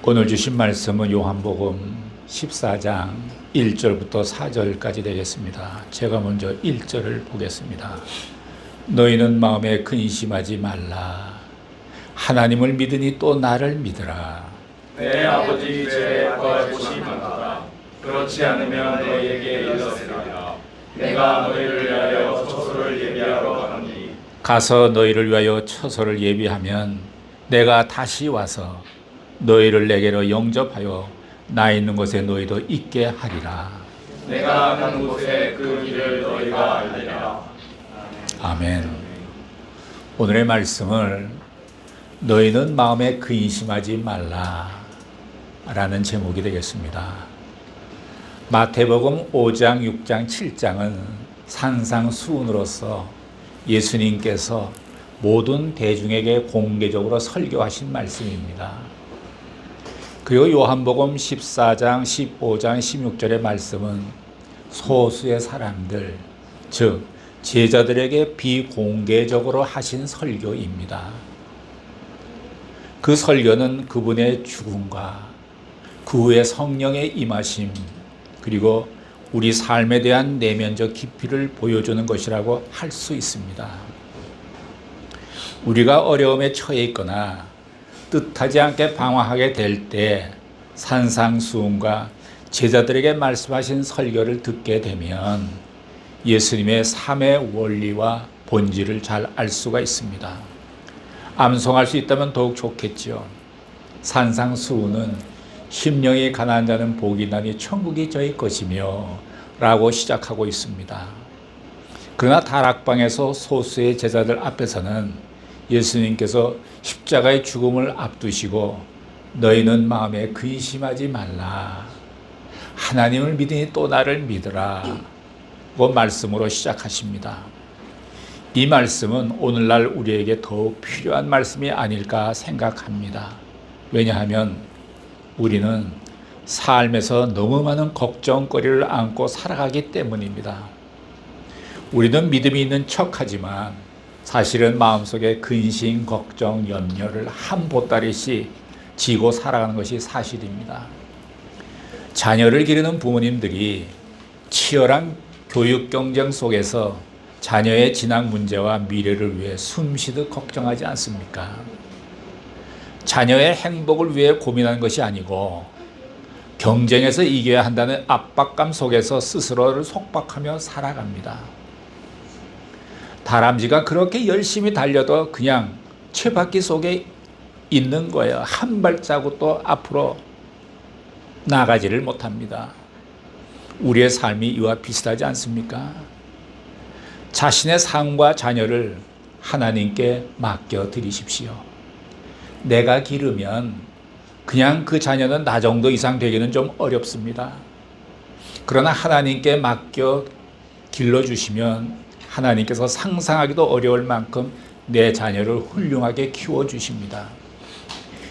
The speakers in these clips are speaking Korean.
오늘 주신 말씀은 요한복음 14장 1절부터 4절까지 되겠습니다. 제가 먼저 1절을 보겠습니다. 너희는 마음에 근심하지 말라. 하나님을 믿으니 또 나를 믿으라. 내 아버지 집에 거할 곳이 많도다. 그렇지 않으면 너희에게 일렀으리라. 내가 너희를 위하여 처소를 예비하러 가노니 가서 너희를 위하여 처소를 예비하면 내가 다시 와서 너희를 내게로 영접하여 나 있는 곳에 너희도 있게 하리라. 내가 가는 곳에 그 길을 너희가 알리라. 아멘. 오늘의 말씀을 너희는 마음에 근심하지 말라 라는 제목이 되겠습니다. 마태복음 5장, 6장, 7장은 산상수훈으로서 예수님께서 모든 대중에게 공개적으로 설교하신 말씀입니다. 그리고 요한복음 14장, 15장, 16절의 말씀은 소수의 사람들, 즉 제자들에게 비공개적으로 하신 설교입니다. 그 설교는 그분의 죽음과 그 후에 성령의 임하심, 그리고 우리 삶에 대한 내면적 깊이를 보여주는 것이라고 할 수 있습니다. 우리가 어려움에 처해 있거나 뜻하지 않게 방황하게 될 때 산상수훈과 제자들에게 말씀하신 설교를 듣게 되면 예수님의 삶의 원리와 본질을 잘 알 수가 있습니다. 암송할 수 있다면 더욱 좋겠죠. 산상수훈은 심령이 가난한 자는 복이 나니 천국이 저희 것이며 라고 시작하고 있습니다. 그러나 다락방에서 소수의 제자들 앞에서는 예수님께서 십자가의 죽음을 앞두시고 너희는 마음에 근심하지 말라. 하나님을 믿으니 또 나를 믿으라. 그 말씀으로 시작하십니다. 이 말씀은 오늘날 우리에게 더욱 필요한 말씀이 아닐까 생각합니다. 왜냐하면 우리는 삶에서 너무 많은 걱정거리를 안고 살아가기 때문입니다. 우리는 믿음이 있는 척하지만 사실은 마음속에 근심, 걱정, 염려를 한 보따리씩 지고 살아가는 것이 사실입니다. 자녀를 기르는 부모님들이 치열한 교육 경쟁 속에서 자녀의 진학 문제와 미래를 위해 숨쉬듯 걱정하지 않습니까? 자녀의 행복을 위해 고민하는 것이 아니고 경쟁에서 이겨야 한다는 압박감 속에서 스스로를 속박하며 살아갑니다. 다람쥐가 그렇게 열심히 달려도 그냥 쳇바퀴 속에 있는 거예요. 한 발자국도 앞으로 나가지를 못합니다. 우리의 삶이 이와 비슷하지 않습니까? 자신의 삶과 자녀를 하나님께 맡겨드리십시오. 내가 기르면 그냥 그 자녀는 나 정도 이상 되기는 좀 어렵습니다. 그러나 하나님께 맡겨 길러주시면 하나님께서 상상하기도 어려울 만큼 내 자녀를 훌륭하게 키워주십니다.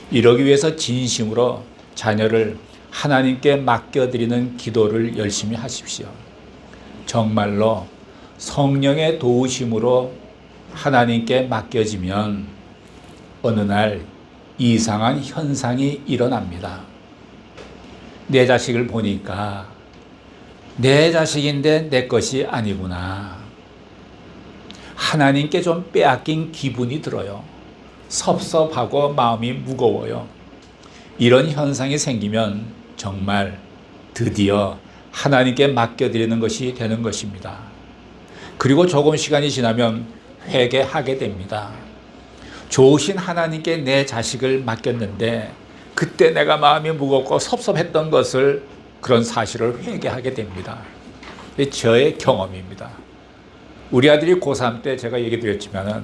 이러기 위해서 진심으로 자녀를 하나님께 맡겨드리는 기도를 열심히 하십시오. 정말로 성령의 도우심으로 하나님께 맡겨지면 어느 날 이상한 현상이 일어납니다. 내 자식을 보니까 내 자식인데 내 것이 아니구나. 하나님께 좀 빼앗긴 기분이 들어요. 섭섭하고 마음이 무거워요. 이런 현상이 생기면 정말 드디어 하나님께 맡겨드리는 것이 되는 것입니다. 그리고 조금 시간이 지나면 회개하게 됩니다. 좋으신 하나님께 내 자식을 맡겼는데 그때 내가 마음이 무겁고 섭섭했던 것을, 그런 사실을 회개하게 됩니다. 저의 경험입니다. 우리 아들이 고3 때 제가 얘기 드렸지만은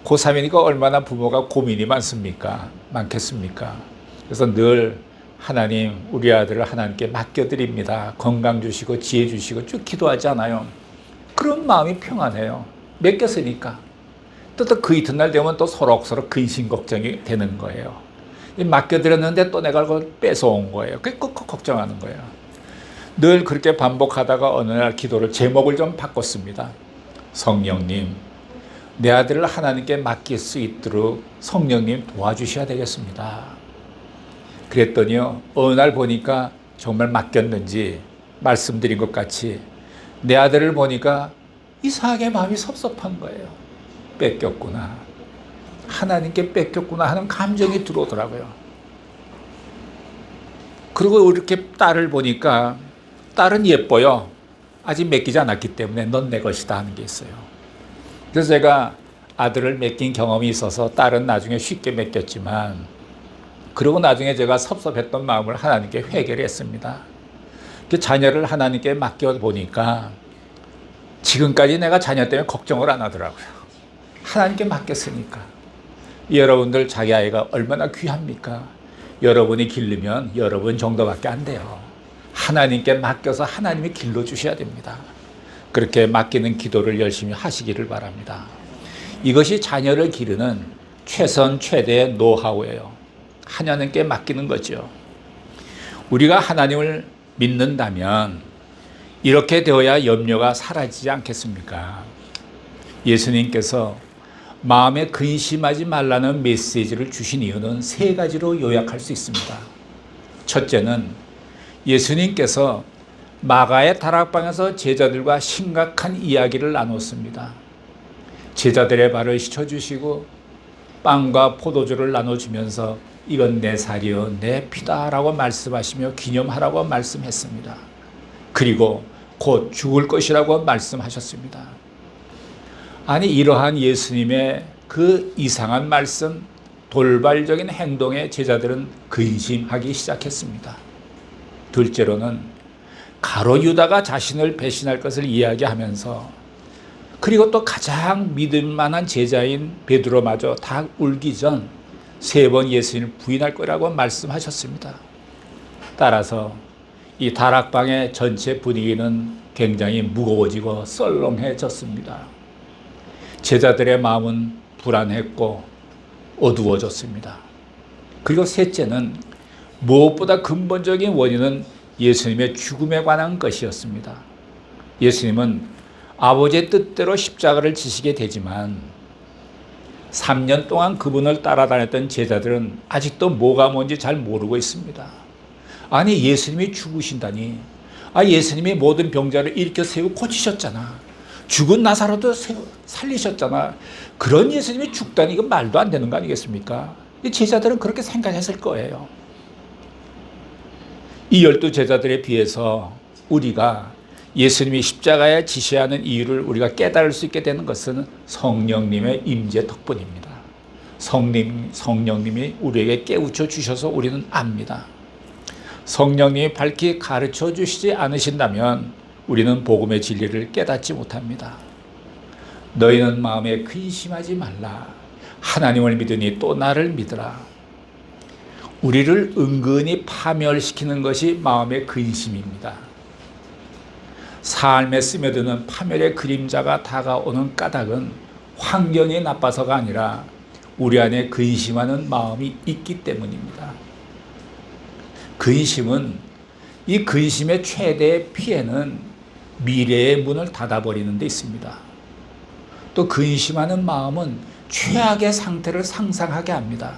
고3이니까 얼마나 부모가 고민이 많습니까? 많겠습니까? 그래서 늘 하나님, 우리 아들을 하나님께 맡겨드립니다. 건강 주시고 지혜 주시고 쭉 기도하잖아요. 그런 마음이 평안해요. 맡겼으니까. 또 그 이튿날 되면 또 서로서로 근심 걱정이 되는 거예요. 맡겨드렸는데 또 내가 그걸 뺏어온 거예요. 그게 꼭 걱정하는 거예요. 늘 그렇게 반복하다가 어느 날 기도를 제목을 좀 바꿨습니다. 성령님, 내 아들을 하나님께 맡길 수 있도록 성령님 도와주셔야 되겠습니다. 그랬더니요, 어느 날 보니까 정말 맡겼는지 말씀드린 것 같이 내 아들을 보니까 이상하게 마음이 섭섭한 거예요. 뺏겼구나. 하나님께 뺏겼구나 하는 감정이 들어오더라고요. 그리고 이렇게 딸을 보니까 딸은 예뻐요. 아직 맡기지 않았기 때문에 넌 내 것이다 하는 게 있어요. 그래서 제가 아들을 맡긴 경험이 있어서 딸은 나중에 쉽게 맡겼지만, 그리고 나중에 제가 섭섭했던 마음을 하나님께 회개를 했습니다. 자녀를 하나님께 맡겨보니까 지금까지 내가 자녀 때문에 걱정을 안 하더라고요. 하나님께 맡겼으니까. 여러분들 자기 아이가 얼마나 귀합니까? 여러분이 기르면 여러분 정도밖에 안 돼요. 하나님께 맡겨서 하나님이 길러주셔야 됩니다. 그렇게 맡기는 기도를 열심히 하시기를 바랍니다. 이것이 자녀를 기르는 최선 최대의 노하우예요. 하나님께 맡기는 거죠. 우리가 하나님을 믿는다면 이렇게 되어야 염려가 사라지지 않겠습니까? 예수님께서 마음에 근심하지 말라는 메시지를 주신 이유는 세 가지로 요약할 수 있습니다. 첫째는 예수님께서 마가의 다락방에서 제자들과 심각한 이야기를 나눴습니다. 제자들의 발을 씻어주시고 빵과 포도주를 나눠주면서 이건 내 살이요 내 피다라고 말씀하시며 기념하라고 말씀했습니다. 그리고 곧 죽을 것이라고 말씀하셨습니다. 아니, 이러한 예수님의 그 이상한 말씀, 돌발적인 행동에 제자들은 근심하기 시작했습니다. 둘째로는 가롯 유다가 자신을 배신할 것을 이야기하면서, 그리고 또 가장 믿을 만한 제자인 베드로마저 다 울기 전 3번 예수님을 부인할 거라고 말씀하셨습니다. 따라서 이 다락방의 전체 분위기는 굉장히 무거워지고 썰렁해졌습니다. 제자들의 마음은 불안했고 어두워졌습니다. 그리고 셋째는 무엇보다 근본적인 원인은 예수님의 죽음에 관한 것이었습니다. 예수님은 아버지의 뜻대로 십자가를 지시게 되지만 3년 동안 그분을 따라다녔던 제자들은 아직도 뭐가 뭔지 잘 모르고 있습니다. 아니, 예수님이 죽으신다니. 예수님이 모든 병자를 일으켜 세우고 고치셨잖아. 죽은 나사로도 살리셨잖아. 그런 예수님이 죽다니 이건 말도 안 되는 거 아니겠습니까? 이 제자들은 그렇게 생각했을 거예요. 이 12제자들에 비해서 우리가 예수님이 십자가에 지시하는 이유를 우리가 깨달을 수 있게 되는 것은 성령님의 임재 덕분입니다. 성령님이 우리에게 깨우쳐 주셔서 우리는 압니다. 성령님이 밝히 가르쳐 주시지 않으신다면 우리는 복음의 진리를 깨닫지 못합니다. 너희는 마음에 근심하지 말라. 하나님을 믿으니 또 나를 믿으라. 우리를 은근히 파멸시키는 것이 마음의 근심입니다. 삶에 스며드는 파멸의 그림자가 다가오는 까닭은 환경이 나빠서가 아니라 우리 안에 근심하는 마음이 있기 때문입니다. 이 근심의 최대의 피해는 미래의 문을 닫아버리는 데 있습니다. 또 근심하는 마음은 최악의 상태를 상상하게 합니다.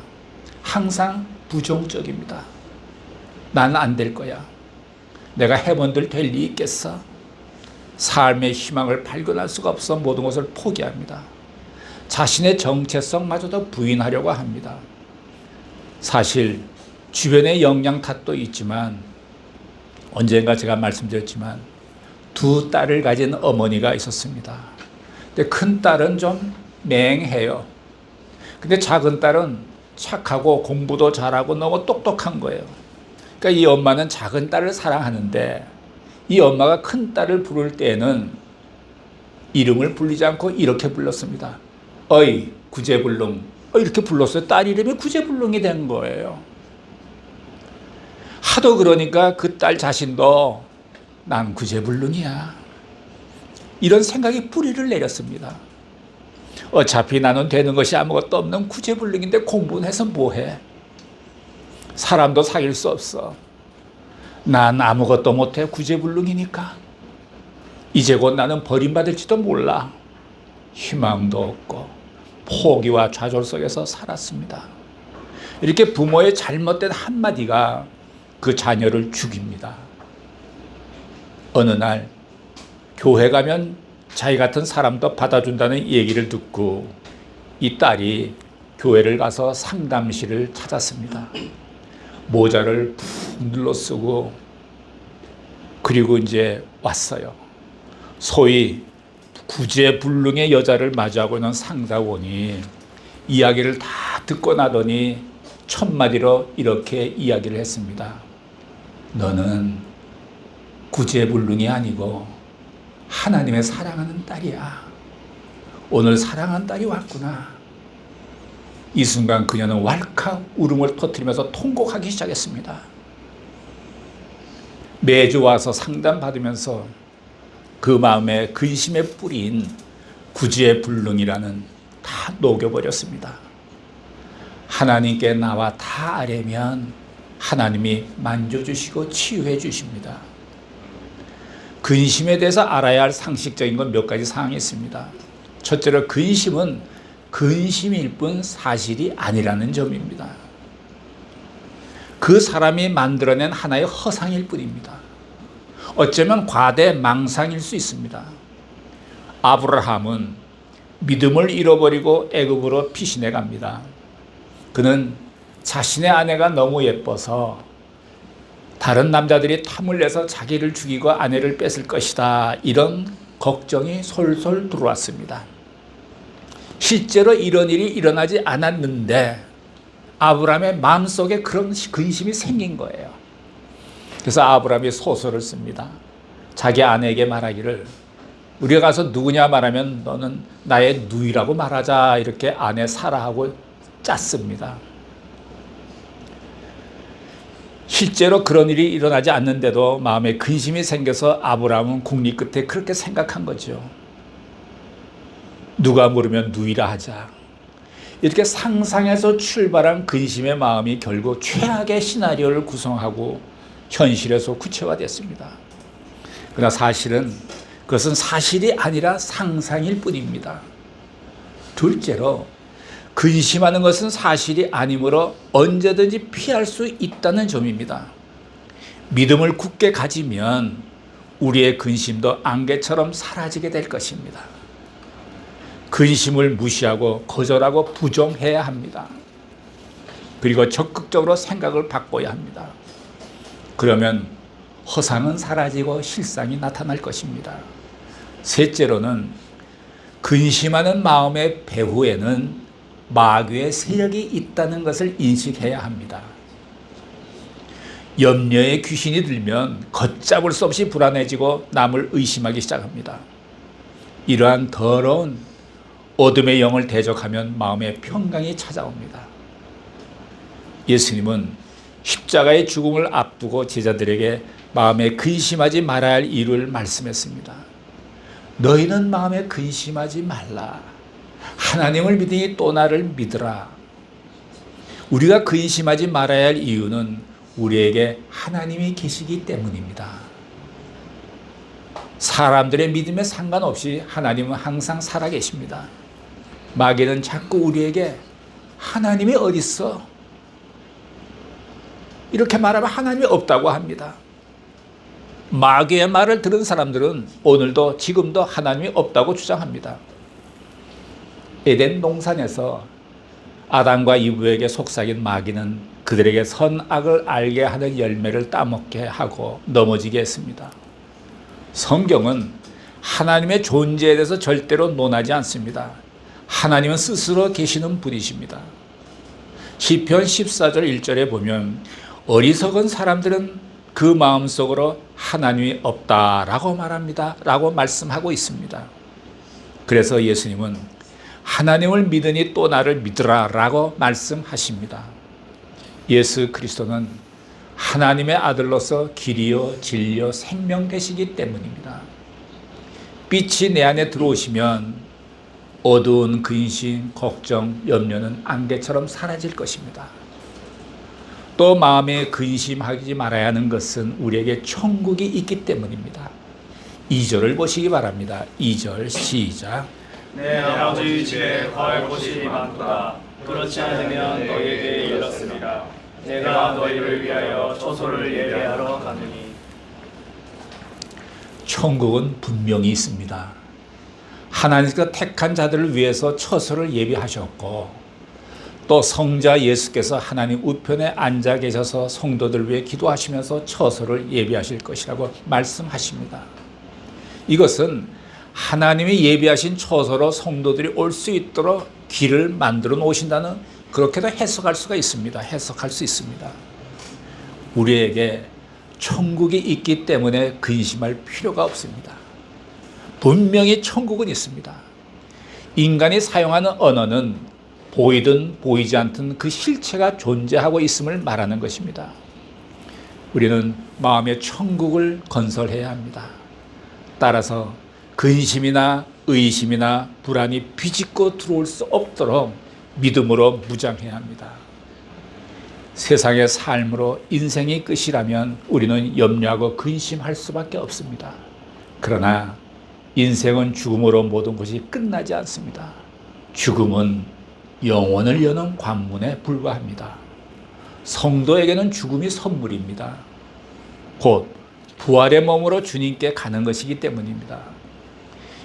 항상 부정적입니다. 나는 안 될 거야. 내가 해본들 될 리 있겠어? 삶의 희망을 발견할 수가 없어 모든 것을 포기합니다. 자신의 정체성마저도 부인하려고 합니다. 사실 주변의 영향 탓도 있지만, 언젠가 제가 말씀드렸지만 2 딸을 가진 어머니가 있었습니다. 근데 큰 딸은 좀 맹해요. 근데 작은 딸은 착하고 공부도 잘하고 너무 똑똑한 거예요. 그러니까 이 엄마는 작은 딸을 사랑하는데 이 엄마가 큰 딸을 부를 때에는 이름을 불리지 않고 이렇게 불렀습니다. 어이 구제불능. 이렇게 불렀어요. 딸 이름이 구제불능이 된 거예요. 하도 그러니까 그 딸 자신도 난 구제불능이야, 이런 생각이 뿌리를 내렸습니다. 어차피 나는 되는 것이 아무것도 없는 구제불능인데 공부는 해서 뭐해? 사람도 사귈 수 없어. 난 아무것도 못해. 구제불능이니까. 이제 곧 나는 버림받을지도 몰라. 희망도 없고 포기와 좌절 속에서 살았습니다. 이렇게 부모의 잘못된 한마디가 그 자녀를 죽입니다. 어느 날 교회 가면 자기 같은 사람도 받아준다는 얘기를 듣고 이 딸이 교회를 가서 상담실을 찾았습니다. 모자를 푹 눌러 쓰고 그리고 이제 왔어요. 소위 구제불능의 여자를 마주하고 있는 상담원이 이야기를 다 듣고 나더니 첫마디로 이렇게 이야기를 했습니다. 너는 구제불능이 아니고 하나님의 사랑하는 딸이야. 오늘 사랑하는 딸이 왔구나. 이 순간 그녀는 왈칵 울음을 터뜨리면서 통곡하기 시작했습니다. 매주 와서 상담받으면서 그 마음에 근심에 뿌린 구제불능이라는 다 녹여버렸습니다. 하나님께 나와 다 아뢰면 하나님이 만져주시고 치유해 주십니다. 근심에 대해서 알아야 할 상식적인 건 몇 가지 사항이 있습니다. 첫째로 근심은 근심일 뿐 사실이 아니라는 점입니다. 그 사람이 만들어낸 하나의 허상일 뿐입니다. 어쩌면 과대 망상일 수 있습니다. 아브라함은 믿음을 잃어버리고 애굽으로 피신해 갑니다. 그는 자신의 아내가 너무 예뻐서 다른 남자들이 탐을 내서 자기를 죽이고 아내를 뺏을 것이다. 이런 걱정이 솔솔 들어왔습니다. 실제로 이런 일이 일어나지 않았는데 아브라함의 마음속에 그런 근심이 생긴 거예요. 그래서 아브라함이 소설을 씁니다. 자기 아내에게 말하기를 우리가 가서 누구냐 말하면 너는 나의 누이라고 말하자. 이렇게 아내 사라하고 짰습니다. 실제로 그런 일이 일어나지 않는데도 마음에 근심이 생겨서 아브라함은 국리 끝에 그렇게 생각한 거죠. 누가 물으면 누이라 하자. 이렇게 상상해서 출발한 근심의 마음이 결국 최악의 시나리오를 구성하고 현실에서 구체화됐습니다. 그러나 사실은 그것은 사실이 아니라 상상일 뿐입니다. 둘째로 근심하는 것은 사실이 아니므로 언제든지 피할 수 있다는 점입니다. 믿음을 굳게 가지면 우리의 근심도 안개처럼 사라지게 될 것입니다. 근심을 무시하고 거절하고 부정해야 합니다. 그리고 적극적으로 생각을 바꿔야 합니다. 그러면 허상은 사라지고 실상이 나타날 것입니다. 셋째로는 근심하는 마음의 배후에는 마귀의 세력이 있다는 것을 인식해야 합니다. 염려의 귀신이 들면 걷잡을 수 없이 불안해지고 남을 의심하기 시작합니다. 이러한 더러운 어둠의 영을 대적하면 마음의 평강이 찾아옵니다. 예수님은 십자가의 죽음을 앞두고 제자들에게 마음에 근심하지 말아야 할 이유를 말씀했습니다. 너희는 마음에 근심하지 말라. 하나님을 믿으니 또 나를 믿으라. 우리가 근심하지 말아야 할 이유는 우리에게 하나님이 계시기 때문입니다. 사람들의 믿음에 상관없이 하나님은 항상 살아계십니다. 마귀는 자꾸 우리에게 하나님이 어디 있어? 이렇게 말하면 하나님이 없다고 합니다. 마귀의 말을 들은 사람들은 오늘도 지금도 하나님이 없다고 주장합니다. 에덴 동산에서 아담과 이브에게 속삭인 마귀는 그들에게 선악을 알게 하는 열매를 따먹게 하고 넘어지게 했습니다. 성경은 하나님의 존재에 대해서 절대로 논하지 않습니다. 하나님은 스스로 계시는 분이십니다. 시편 14절 1절에 보면 어리석은 사람들은 그 마음속으로 하나님이 없다라고 말합니다. 라고 말씀하고 있습니다. 그래서 예수님은 하나님을 믿으니 또 나를 믿으라 라고 말씀하십니다. 예수 그리스도는 하나님의 아들로서 길이요 진리요 생명 되시기 때문입니다. 빛이 내 안에 들어오시면 어두운 근심, 걱정, 염려는 안개처럼 사라질 것입니다. 또 마음에 근심하지 말아야 하는 것은 우리에게 천국이 있기 때문입니다. 2절을 보시기 바랍니다. 2절 시작. 내 아버지 집에 거할 곳이 많도다. 그렇지 않으면 너희에게 일렀으리라. 내가 너희를 위하여 처소를 예비하러 가느니. 천국은 분명히 있습니다. 하나님께서 택한 자들을 위해서 처소를 예비하셨고 또 성자 예수께서 하나님 우편에 앉아 계셔서 성도들 위해 기도하시면서 처소를 예비하실 것이라고 말씀하십니다. 이것은 하나님이 예비하신 처소로 성도들이 올 수 있도록 길을 만들어 놓으신다는 그렇게도 해석할 수가 있습니다. 해석할 수 있습니다. 우리에게 천국이 있기 때문에 근심할 필요가 없습니다. 분명히 천국은 있습니다. 인간이 사용하는 언어는 보이든 보이지 않든 그 실체가 존재하고 있음을 말하는 것입니다. 우리는 마음의 천국을 건설해야 합니다. 따라서 근심이나 의심이나 불안이 비집고 들어올 수 없도록 믿음으로 무장해야 합니다. 세상의 삶으로 인생이 끝이라면 우리는 염려하고 근심할 수밖에 없습니다. 그러나 인생은 죽음으로 모든 것이 끝나지 않습니다. 죽음은 영혼을 여는 관문에 불과합니다. 성도에게는 죽음이 선물입니다. 곧 부활의 몸으로 주님께 가는 것이기 때문입니다.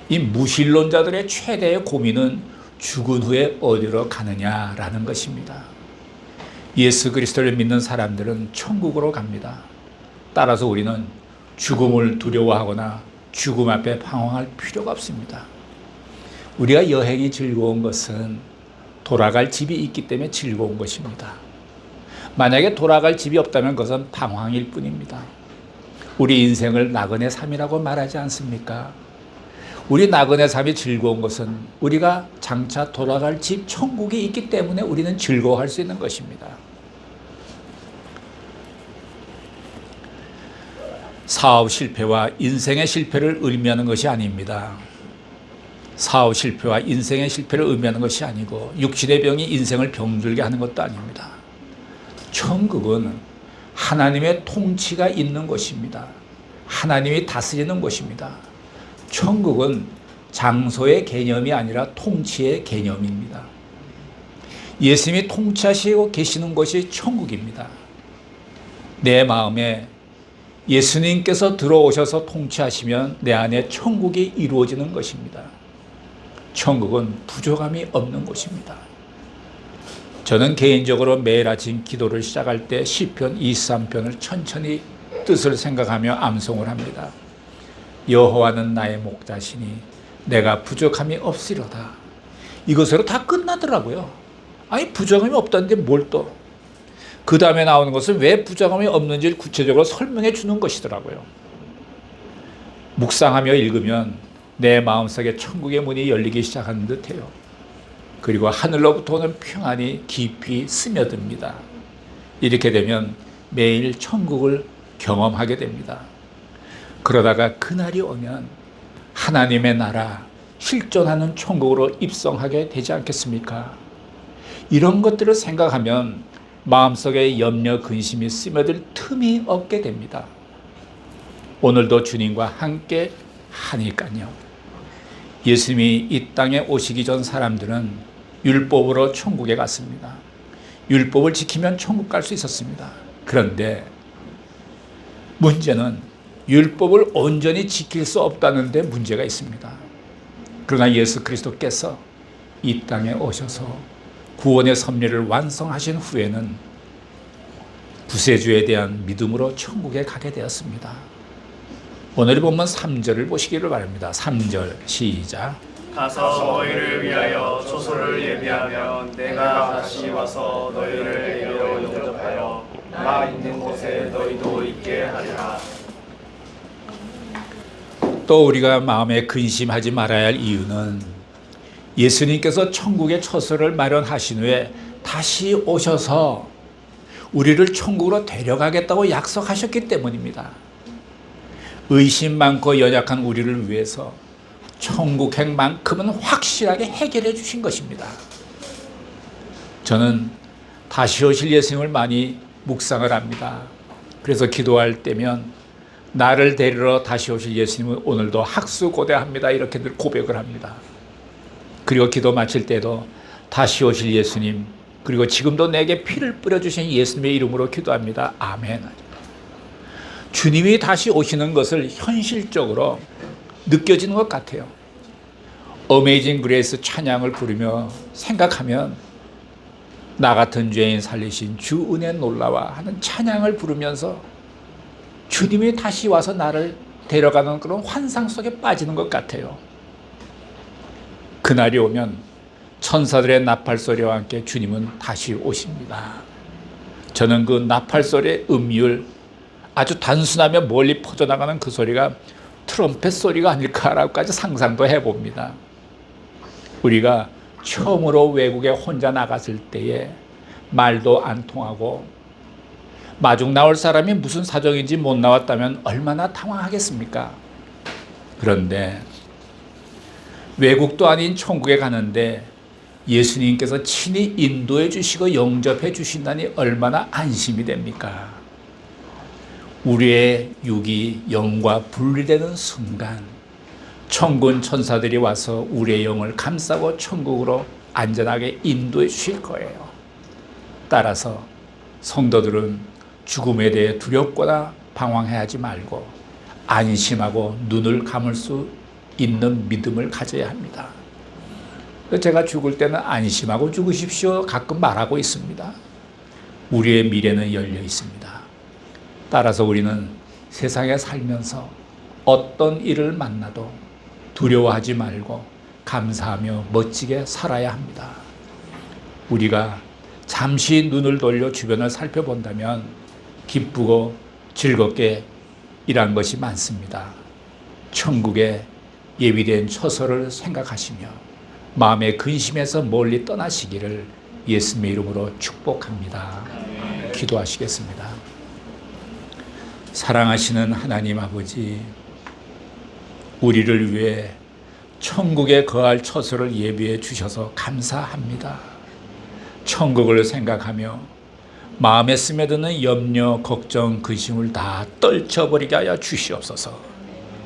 이 무신론자들의 최대의 고민은 죽은 후에 어디로 가느냐라는 것입니다. 예수 그리스도를 믿는 사람들은 천국으로 갑니다. 따라서 우리는 죽음을 두려워하거나 죽음 앞에 방황할 필요가 없습니다. 우리가 여행이 즐거운 것은 돌아갈 집이 있기 때문에 즐거운 것입니다. 만약에 돌아갈 집이 없다면 그것은 방황일 뿐입니다. 우리 인생을 나그네 삶이라고 말하지 않습니까? 우리 나그네 삶이 즐거운 것은 우리가 장차 돌아갈 집 천국이 있기 때문에 우리는 즐거워할 수 있는 것입니다. 사업 실패와 인생의 실패를 의미하는 것이 아닙니다. 사업 실패와 인생의 실패를 의미하는 것이 아니고 육신의 병이 인생을 병들게 하는 것도 아닙니다. 천국은 하나님의 통치가 있는 곳입니다. 하나님이 다스리는 곳입니다. 천국은 장소의 개념이 아니라 통치의 개념입니다. 예수님이 통치하시고 계시는 곳이 천국입니다. 내 마음에 예수님께서 들어오셔서 통치하시면 내 안에 천국이 이루어지는 것입니다. 천국은 부족함이 없는 곳입니다. 저는 개인적으로 매일 아침 기도를 시작할 때 시편 23편을 천천히 뜻을 생각하며 암송을 합니다. 여호와는 나의 목자시니 내가 부족함이 없으리로다. 이것으로 다 끝나더라고요. 아니 부족함이 없다는데 뭘 또. 그 다음에 나오는 것은 왜 부족함이 없는지를 구체적으로 설명해 주는 것이더라고요. 묵상하며 읽으면 내 마음속에 천국의 문이 열리기 시작하는 듯해요. 그리고 하늘로부터 오는 평안이 깊이 스며듭니다. 이렇게 되면 매일 천국을 경험하게 됩니다. 그러다가 그날이 오면 하나님의 나라, 실존하는 천국으로 입성하게 되지 않겠습니까? 이런 것들을 생각하면 마음속에 염려, 근심이 스며들 틈이 없게 됩니다. 오늘도 주님과 함께 하니까요. 예수님이 이 땅에 오시기 전 사람들은 율법으로 천국에 갔습니다. 율법을 지키면 천국 갈 수 있었습니다. 그런데 문제는 율법을 온전히 지킬 수 없다는 데 문제가 있습니다. 그러나 예수 그리스도께서 이 땅에 오셔서 구원의 섭리를 완성하신 후에는 구세주에 대한 믿음으로 천국에 가게 되었습니다. 오늘 본문 3절을 보시기를 바랍니다. 3절 시작. 가서 너희를 위하여 초소를 예비하면 내가 다시 와서 너희를 내려 영접하여 나 있는 곳에 너희도 있게 하리라. 또 우리가 마음에 근심하지 말아야 할 이유는 예수님께서 천국의 처소를 마련하신 후에 다시 오셔서 우리를 천국으로 데려가겠다고 약속하셨기 때문입니다. 의심 많고 연약한 우리를 위해서 천국행만큼은 확실하게 해결해 주신 것입니다. 저는 다시 오실 예수님을 많이 묵상을 합니다. 그래서 기도할 때면 나를 데리러 다시 오실 예수님은 오늘도 학수고대합니다. 이렇게 늘 고백을 합니다. 그리고 기도 마칠 때도 다시 오실 예수님, 그리고 지금도 내게 피를 뿌려주신 예수님의 이름으로 기도합니다. 아멘. 주님이 다시 오시는 것을 현실적으로 느껴지는 것 같아요. 어메이징 그레이스 찬양을 부르며 생각하면 나 같은 죄인 살리신 주 은혜 놀라와 하는 찬양을 부르면서 주님이 다시 와서 나를 데려가는 그런 환상 속에 빠지는 것 같아요. 그날이 오면 천사들의 나팔 소리와 함께 주님은 다시 오십니다. 저는 그 나팔 소리의 음율, 아주 단순하며 멀리 퍼져나가는 그 소리가 트럼펫 소리가 아닐까라고까지 상상도 해봅니다. 우리가 처음으로 외국에 혼자 나갔을 때에 말도 안 통하고 마중 나올 사람이 무슨 사정인지 못 나왔다면 얼마나 당황하겠습니까? 그런데 외국도 아닌 천국에 가는데 예수님께서 친히 인도해 주시고 영접해 주신다니 얼마나 안심이 됩니까? 우리의 육이 영과 분리되는 순간 천군 천사들이 와서 우리의 영을 감싸고 천국으로 안전하게 인도해 주실 거예요. 따라서 성도들은 죽음에 대해 두렵거나 방황해하지 말고 안심하고 눈을 감을 수 있는 믿음을 가져야 합니다. 제가 죽을 때는 안심하고 죽으십시오 가끔 말하고 있습니다. 우리의 미래는 열려 있습니다. 따라서 우리는 세상에 살면서 어떤 일을 만나도 두려워하지 말고 감사하며 멋지게 살아야 합니다. 우리가 잠시 눈을 돌려 주변을 살펴본다면 기쁘고 즐겁게 일한 것이 많습니다. 천국에 예비된 처소를 생각하시며 마음의 근심에서 멀리 떠나시기를 예수님의 이름으로 축복합니다. 기도하시겠습니다. 사랑하시는 하나님 아버지, 우리를 위해 천국에 거할 처소를 예비해 주셔서 감사합니다. 천국을 생각하며 마음에 스며드는 염려, 걱정, 근심을 다 떨쳐버리게 하여 주시옵소서.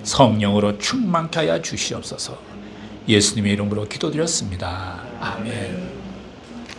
성령으로 충만케 하여 주시옵소서. 예수님의 이름으로 기도드렸습니다. 아멘.